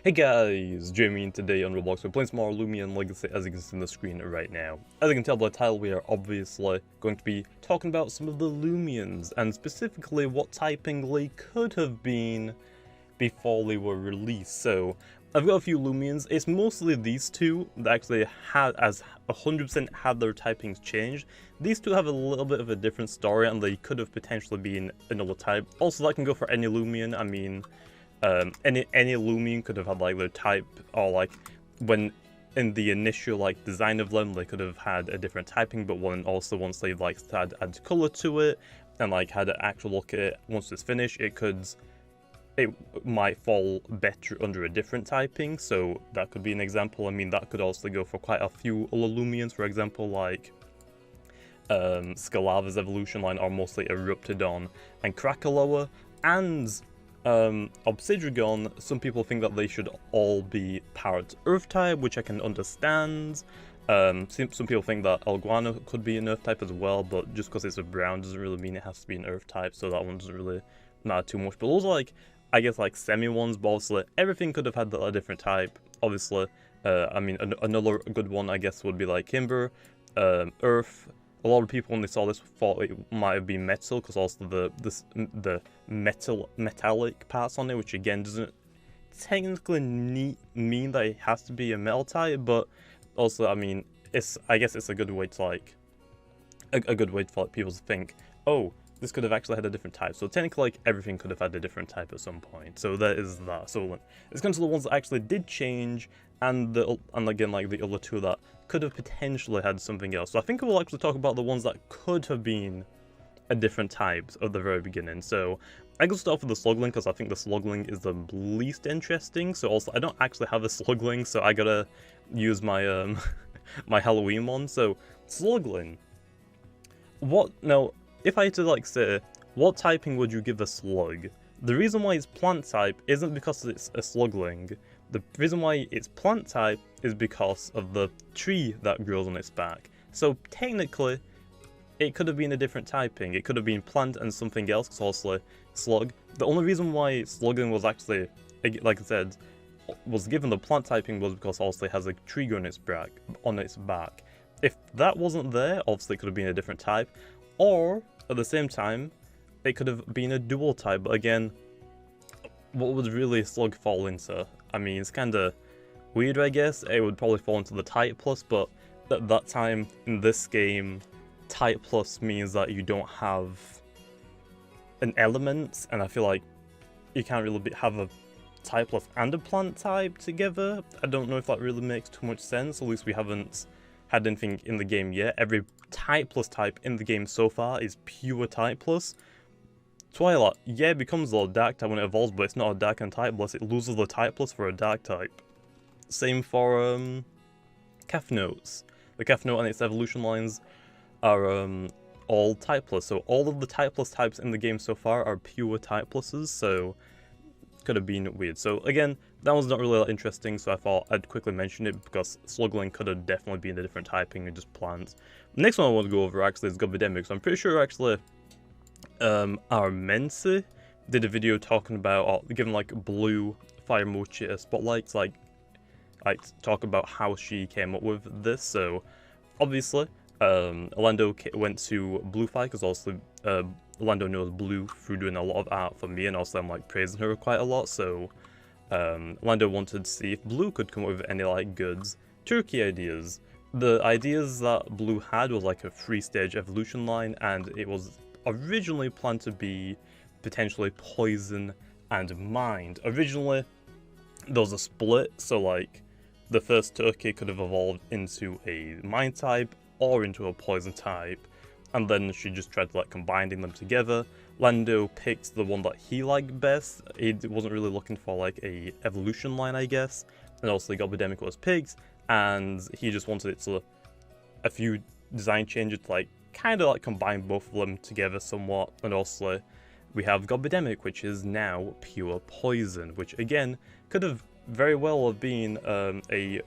Hey guys, Jamiy, and today on Roblox we're playing some more Loomian Legacy, as you can see on the screen right now. As you can tell by the title, we are obviously going to be talking about some of the Loomians, and specifically what typing they could have been before they were released. So, I've got a few Loomians. It's mostly these two that actually had, as 100% had their typings changed. These two have a little bit of a different story, and they could have potentially been another type. Also, that can go for any Loomian. I mean, any Loomian could have had like their type, or like when in the initial like design of them they could have had a different typing, but once they like started to add color to it and like had an actual look at it once it's finished, it might fall better under a different typing. So that could be an example. I mean, that could also go for quite a few other Loomians, for example, like Skalava's evolution line are mostly Eruptodon and Volkaloa, and Obsidian. Some people think that they should all be Parrot Earth type, which I can understand. Some people think that Iguana could be an Earth type as well, but just because it's a brown doesn't really mean it has to be an Earth type, so that one doesn't really matter too much. But those are like, I guess, like semi ones, but obviously everything could have had a different type. Obviously, I mean, another good one I guess would be like Kimber, Earth. A lot of people when they saw this thought it might have been metal, because also the metallic parts on it, which again doesn't technically mean that it has to be a metal type, but also, I mean, I guess it's a good way to like a good way for people to think, oh, this could have actually had a different type. So technically, like, everything could have had a different type at some point. So there is that. So let's come to the ones that actually did change, and again, like the other two that could have potentially had something else. So I think we'll actually talk about the ones that could have been a different types at the very beginning. So I can start off with the Slugling, because I think the Slugling is the least interesting. So also, I don't actually have a Slugling, so I gotta use my my Halloween one. So Slugling. Now, if I had to like say, what typing would you give a slug? The reason why it's plant type isn't because it's a slugling. The reason why it's plant type is because of the tree that grows on its back. So technically, it could have been a different typing. It could have been plant and something else, because also slug. The only reason why slugging was actually, like I said, was given the plant typing was because also it has a tree growing on its back. If that wasn't there, obviously it could have been a different type. Or, at the same time, it could have been a dual type, but again, what would really Slug fall into? I mean, it's kinda weird, I guess. It would probably fall into the Type Plus, but at that time, in this game, Type Plus means that you don't have an element, and I feel like you can't really have a Type Plus and a plant type together. I don't know if that really makes too much sense, at least we haven't had anything in the game yet. Every Type Plus type in the game so far is pure Type Plus. Twilight, yeah, it becomes a Dark type when it evolves, but it's not a Dark and Type Plus. It loses the Type Plus for a Dark type. Same for Cathnotes. The Cathnote and its evolution lines are all Type Plus. So all of the Type Plus types in the game so far are pure Type Pluses. So could have been weird. So again, that one's not really that interesting, so I thought I'd quickly mention it because Slugling could have definitely been a different typing and just plants. The next one I want to go over actually is Garbantis. So I'm pretty sure actually Armensi did a video talking about, or giving like Blue Fire Mochi a spotlight to like talk about how she came up with this. So obviously Orlando went to Blue Fire because also Orlando knows Blue through doing a lot of art for me, and also I'm like praising her quite a lot, so Orlando wanted to see if Blue could come up with any like goods turkey ideas. The ideas that Blue had was like a 3-stage evolution line, and it was originally planned to be potentially poison and mind. Originally there was a split, so like the first turkey could have evolved into a mind type or into a poison type, and then she just tried to like combining them together. Lando picked the one that he liked best. He wasn't really looking for like a evolution line, I guess. And also Garbantis was picked, and he just wanted it to a few design changes to like kind of like combine both of them together somewhat. And also we have Garbantis, which is now pure poison, which again could have very well have been a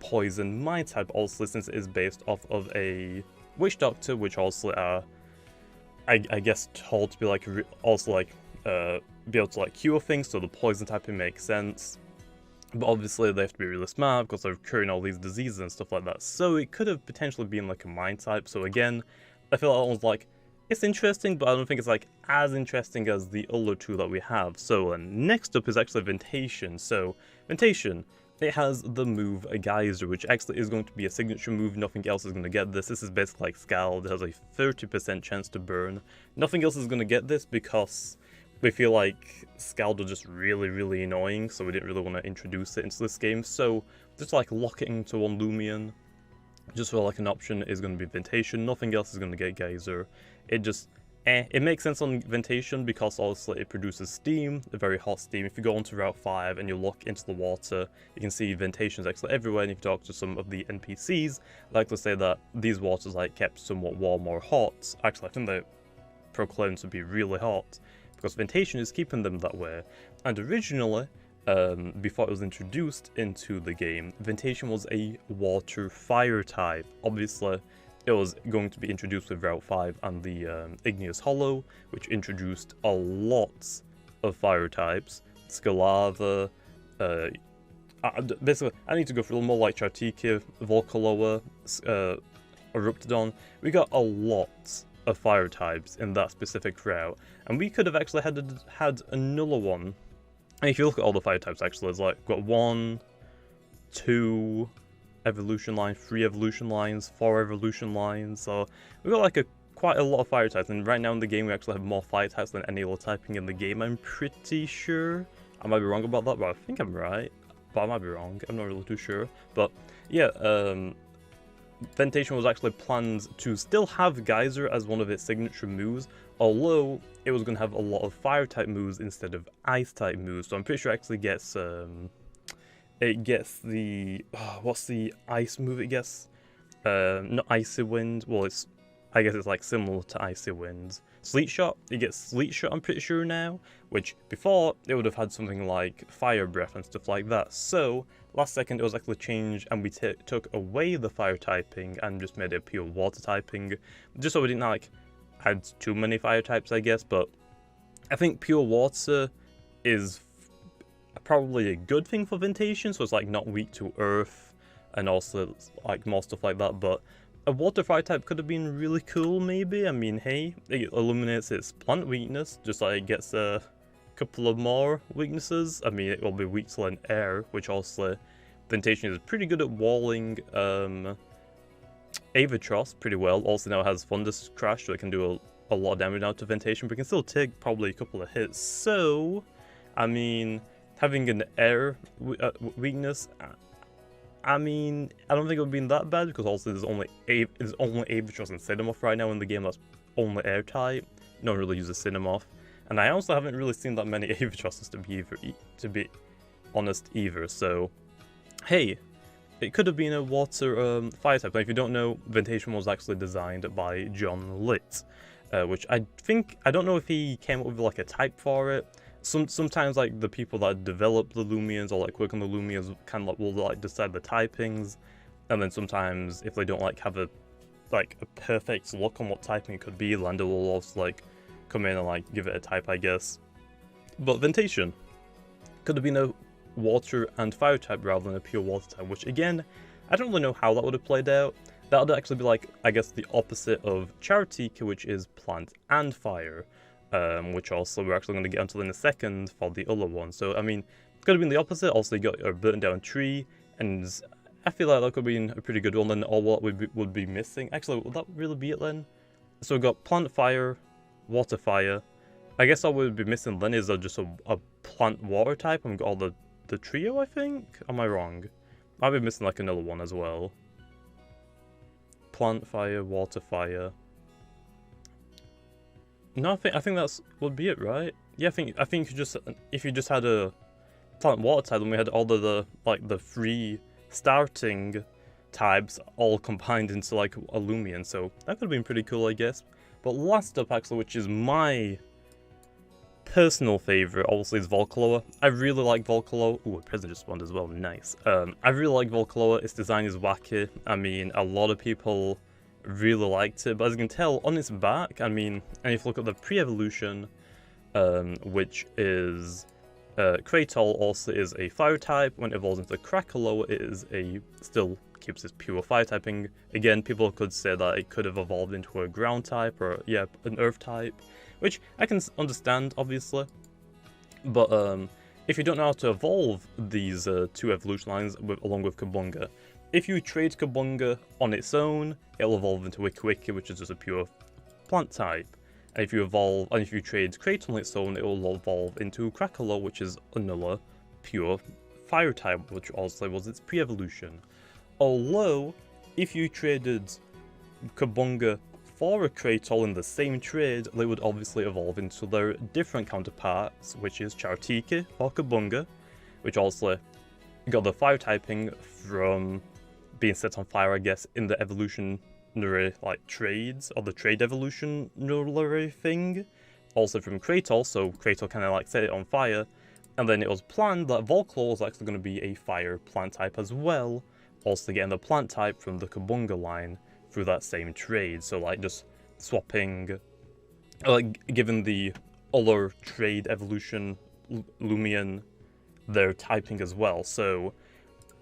poison mind type also, since it is based off of a Witch Doctor, which also are, I guess, told to be like also like be able to like cure things, so the poison typing makes sense. But obviously they have to be really smart because they're curing all these diseases and stuff like that. So it could have potentially been like a mine type. So again, I feel like that one's like, it's interesting, but I don't think it's like as interesting as the other two that we have. So next up is actually Ventacean. So Ventacean, it has the move Geyser, which actually is going to be a signature move. Nothing else is going to get this. This is basically like Scald. It has a 30% chance to burn. Nothing else is going to get this because we feel like Scald are just really, really annoying, so we didn't really want to introduce it into this game. So just like lock it into one Loomian, just for like an option, is going to be Ventacean. Nothing else is going to get Geyser. It just, it makes sense on Ventacean because obviously it produces steam, a very hot steam. If you go onto Route 5 and you look into the water, you can see Ventations actually everywhere, and if you talk to some of the NPCs, like to say that these waters like kept somewhat warm or hot. Actually, I think they're proclaimed to be really hot, because Ventacean is keeping them that way. And originally, before it was introduced into the game, Ventacean was a water-fire type. Obviously, it was going to be introduced with Route 5 and the Igneous Hollow, which introduced a lot of fire types. Scalava, basically, I need to go through more like Chartika, Volkaloa, Eruptodon. We got a lot of fire types in that specific route, and we could have actually had another one. And if you look at all the fire types, actually, there's like got 1, 2 evolution lines, 3 evolution lines, 4 evolution lines. So we've got like quite a lot of fire types, and right now in the game we actually have more fire types than any other typing in the game. I'm pretty sure. I might be wrong about that, but I think I'm right. But I might be wrong. I'm not really too sure. But yeah, Ventacean was actually planned to still have Geyser as one of its signature moves, although it was going to have a lot of fire type moves instead of ice type moves. So I'm pretty sure it actually gets it gets the what's the ice move it gets? Not Icy Wind. Well, I guess it's like similar to Icy Winds. Sleet Shot. It gets Sleet Shot, I'm pretty sure now, which before it would have had something like Fire Breath and stuff like that. So last second it was actually changed, and we took away the fire typing and just made it pure water typing, just so we didn't like add too many fire types, I guess. But I think pure water is probably a good thing for Ventacean, so it's like not weak to earth and also like more stuff like that. But a water fire type could have been really cool, maybe. I mean, hey, it eliminates its plant weakness, just like it gets a couple of more weaknesses. I mean, it will be weak to an air, which also Ventacean is pretty good at walling Avatros pretty well. Also now it has Thunder's Crash, so it can do a lot of damage now to Ventacean, but it can still take probably a couple of hits. So, I mean, having an air weakness, I mean, I don't think it would have been that bad, because also there's only Avatros and Cinemoth right now in the game that's only air type. No one really uses Cinemoth. And I also haven't really seen that many Avatroses to be honest either, so hey, it could have been a water fire type. Now, if you don't know, Ventacean was actually designed by John Litt, which I don't know if he came up with like a type for it. Sometimes like the people that develop the Loomians or like work on the Loomians kind of will like decide the typings, and then sometimes if they don't like have a perfect look on what typing it could be, Lando will also like come in and like give it a type, I guess. But Ventacean could have been a water and fire type rather than a pure water type, which again, I don't really know how that would have played out. That would actually be like, I guess, the opposite of Chartika, which is plant and fire, which also we're actually going to get onto in a second for the other one. So I mean, it could have been the opposite. Also, you got a burnt down tree, and I feel like that could have been a pretty good one. Then all what would be missing. Actually, would that really be it then? So we got plant fire, water fire. I guess all we would be missing then is just a plant water type, and we've got all the trio, I think? Am I wrong? I'll be missing like another one as well. Plant fire, water fire. No, I think that's would be it, right? Yeah, I think if you just had a plant water type, then we had all the 3 starting types all combined into like a Loomian, so that could have been pretty cool, I guess. But last up, actually, which is my personal favorite, obviously, is Volkaloa. I really like Volkaloa. Ooh, a present just spawned as well, nice. I really like Volkaloa. Its design is wacky. I mean, a lot of people really liked it, but as you can tell on its back, I mean, and if you look at the pre-evolution, which is Kratos also is a fire type. When it evolves into Krakaloa, it is still keeps its pure fire typing. Again, people could say that it could have evolved into a ground type or an earth type, which I can understand, obviously. But if you don't know how to evolve these two evolution lines along with Kabunga, if you trade Kabunga on its own, it'll evolve into Wiki, which is just a pure plant type. And if you trade Kratos on its own, it will evolve into Krakaloa, which is another pure fire type, which also was its pre-evolution. Although, if you traded Kabunga for a Kratos in the same trade, they would obviously evolve into their different counterparts, which is Chartiki or Kabunga, which also got the fire typing from being set on fire, I guess, in the evolutionary trades, or the trade evolutionary thing. Also from Kratos, so Kratos kind of set it on fire, and then it was planned that Volkaloa was actually going to be a fire plant type as well, also getting the plant type from the Kabunga line through that same trade. So just swapping, giving the other trade evolution Loomian their typing as well. So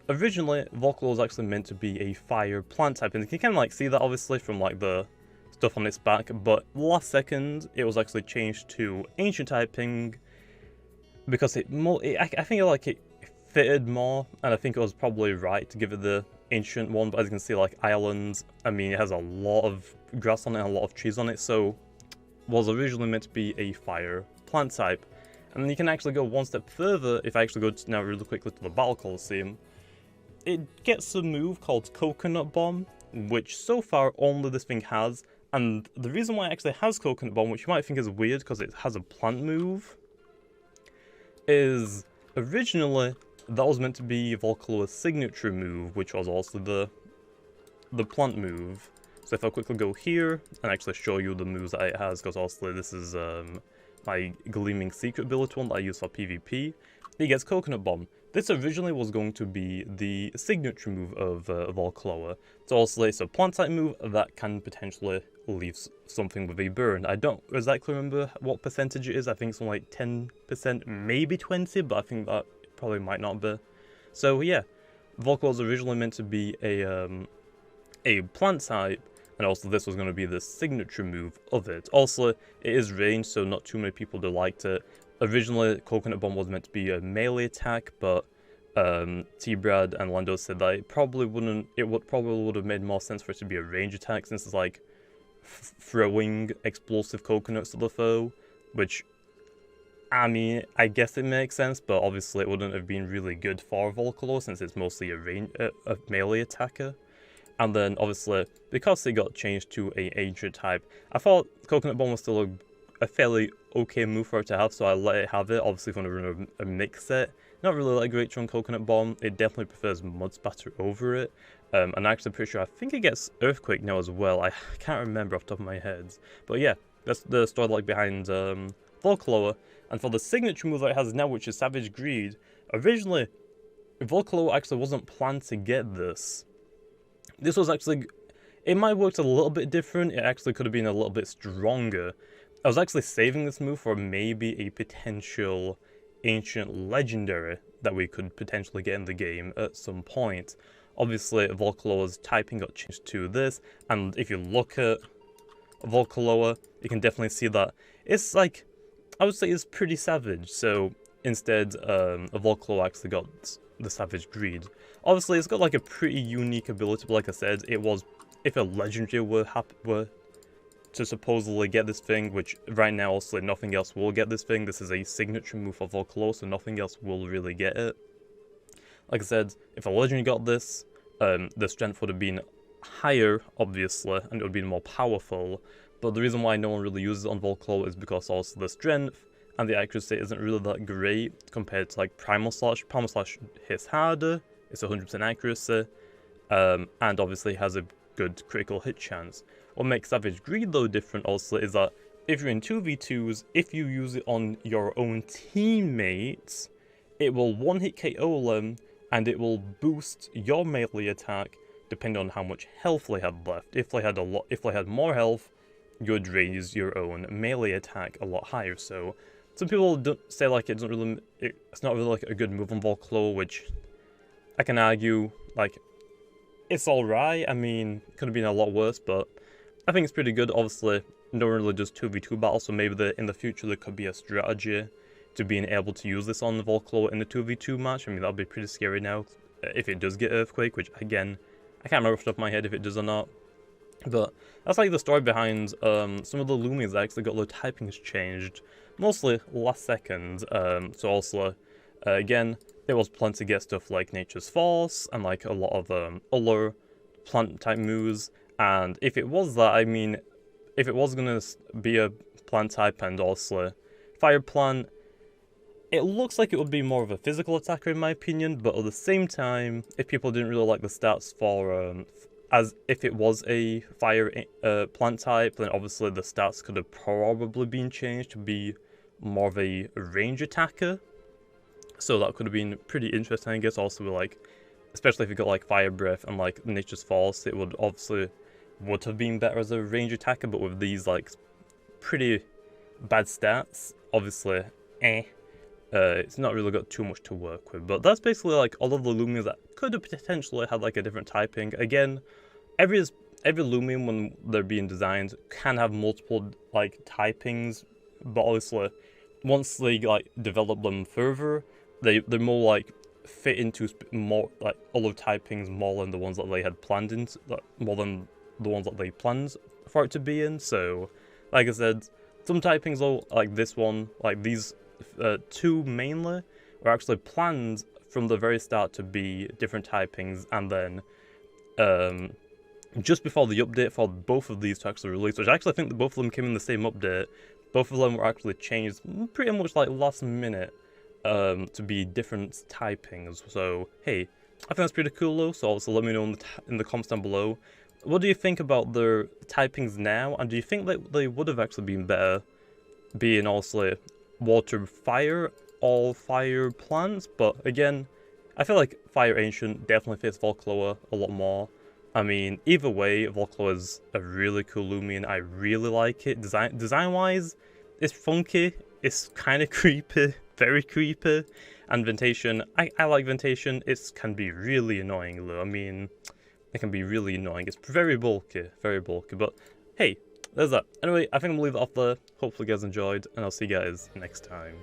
originally Volkaloa was actually meant to be a fire plant type, and you can kind of see that obviously from the stuff on its back, but last second it was actually changed to ancient typing because I think it fitted more, and I think it was probably right to give it the ancient one. But as you can see, islands, I mean, it has a lot of grass on it and a lot of trees on it, so was originally meant to be a fire plant type. And then you can actually go one step further. If I actually go now really quickly to the Battle Coliseum, it gets a move called Coconut Bomb, which so far only this thing has. And the reason why it actually has Coconut Bomb, which you might think is weird because it has a plant move, is originally that was meant to be Volkaloa's signature move, which was also the plant move. So if I quickly go here and actually show you the moves that it has, because also this is my Gleaming Secret ability one that I use for PvP, it gets Coconut Bomb. This originally was going to be the signature move of Volkaloa. So also it's a plant type move that can potentially leave something with a burn. I don't exactly remember what percentage it is. I think it's 10%, maybe 20%, but I think that probably might not be. So yeah, Volkaloa was originally meant to be a plant type, and also this was going to be the signature move of it. Also, it is ranged, so not too many people liked it. Originally, Coconut Bomb was meant to be a melee attack, but T-Brad and Lando said that it probably would have made more sense for it to be a range attack, since it's throwing explosive coconuts at the foe, which, I mean, I guess it makes sense, but obviously it wouldn't have been really good for Volkaloa since it's mostly a melee attacker. And then obviously, because it got changed to a ancient type, I thought Coconut Bomb was still a fairly okay move for it to have, so I let it have it. Obviously, if you want to run a mix set, not really that great on Coconut Bomb. It definitely prefers Mud Spatter over it. And I'm actually pretty sure, I think it gets Earthquake now as well. I can't remember off the top of my head. But yeah, that's the story behind Volkaloa. And for the signature move that it has now, which is Savage Greed, originally, Volkaloa actually wasn't planned to get this. This was actually, it might have worked a little bit different. It actually could have been a little bit stronger. I was actually saving this move for maybe a potential ancient legendary that we could potentially get in the game at some point. Obviously, Volkaloa's typing got changed to this, and if you look at Volkaloa, you can definitely see that it's I would say it's pretty savage. So instead, Volkaloa actually got the Savage Greed. Obviously, it's got a pretty unique ability, but like I said, it was, if a legendary were to supposedly get this thing, which right now also nothing else will get this thing. This is a signature move for Volkaloa, so nothing else will really get it. Like I said, if a legendary got this, the strength would have been higher, obviously, and it would have been more powerful. But the reason why no one really uses it on Volkaloa is because also the strength and the accuracy isn't really that great compared to Primal Slash. Primal Slash hits harder, it's 100% accuracy, and obviously has a good critical hit chance. What makes Savage Greed though different also is that if you're in 2v2s, if you use it on your own teammates, it will one-hit KO them, and it will boost your melee attack depending on how much health they had left. If they had more health, you'd raise your own melee attack a lot higher. So some people don't say like it's not really like a good move on Volkaloa, which I can argue like it's alright. I mean, could have been a lot worse, but I think it's pretty good. Obviously, no one really does 2v2 battles, so maybe in the future there could be a strategy to being able to use this on the Volkaloa in the 2v2 match. I mean, that would be pretty scary now if it does get Earthquake, which again, I can't remember off the top of my head if it does or not. But that's like the story behind some of the Loomians that actually got their typings changed, mostly last second. So also, again, there was plenty to get stuff like Nature's Force and like a lot of other plant type moves. And if it was that, I mean, if it was gonna be a plant type and also fire plant, it looks like it would be more of a physical attacker in my opinion. But at the same time, if people didn't really like the stats for as if it was a fire plant type, then obviously the stats could have probably been changed to be more of a range attacker. So that could have been pretty interesting, I guess. Also, like, especially if you got like Fire Breath and like Nature's Force, it would have been better as a range attacker. But with these like pretty bad stats, obviously, it's not really got too much to work with. But that's basically like all of the Loomians that could have potentially had like a different typing. Again, every Loomian when they're being designed can have multiple like typings, but obviously once they like develop them further, they're more like fit into more like other typings more than the ones that they had planned in, like, more than the ones that they planned for it to be in. So like I said, some typings though, like this one, like these two mainly, were actually planned from the very start to be different typings, and then just before the update for both of these to actually release, which I actually think that both of them came in the same update, both of them were actually changed pretty much like last minute to be different typings. So hey, I think that's pretty cool though. So also let me know in the comments down below, what do you think about their typings now, and do you think that they would have actually been better being also water fire or fire plants? But again, I feel like Fire Ancient definitely fits Volkaloa a lot more. I mean, either way, Volkaloa is a really cool Loomian. I really like it. Design-wise, it's funky. It's kind of creepy, very creepy. And Ventacean, I like Ventacean. It can be really annoying though. I mean, it can be really annoying. It's very bulky, but hey, there's that. Anyway, I think I'm gonna leave it off there. Hopefully you guys enjoyed, and I'll see you guys next time.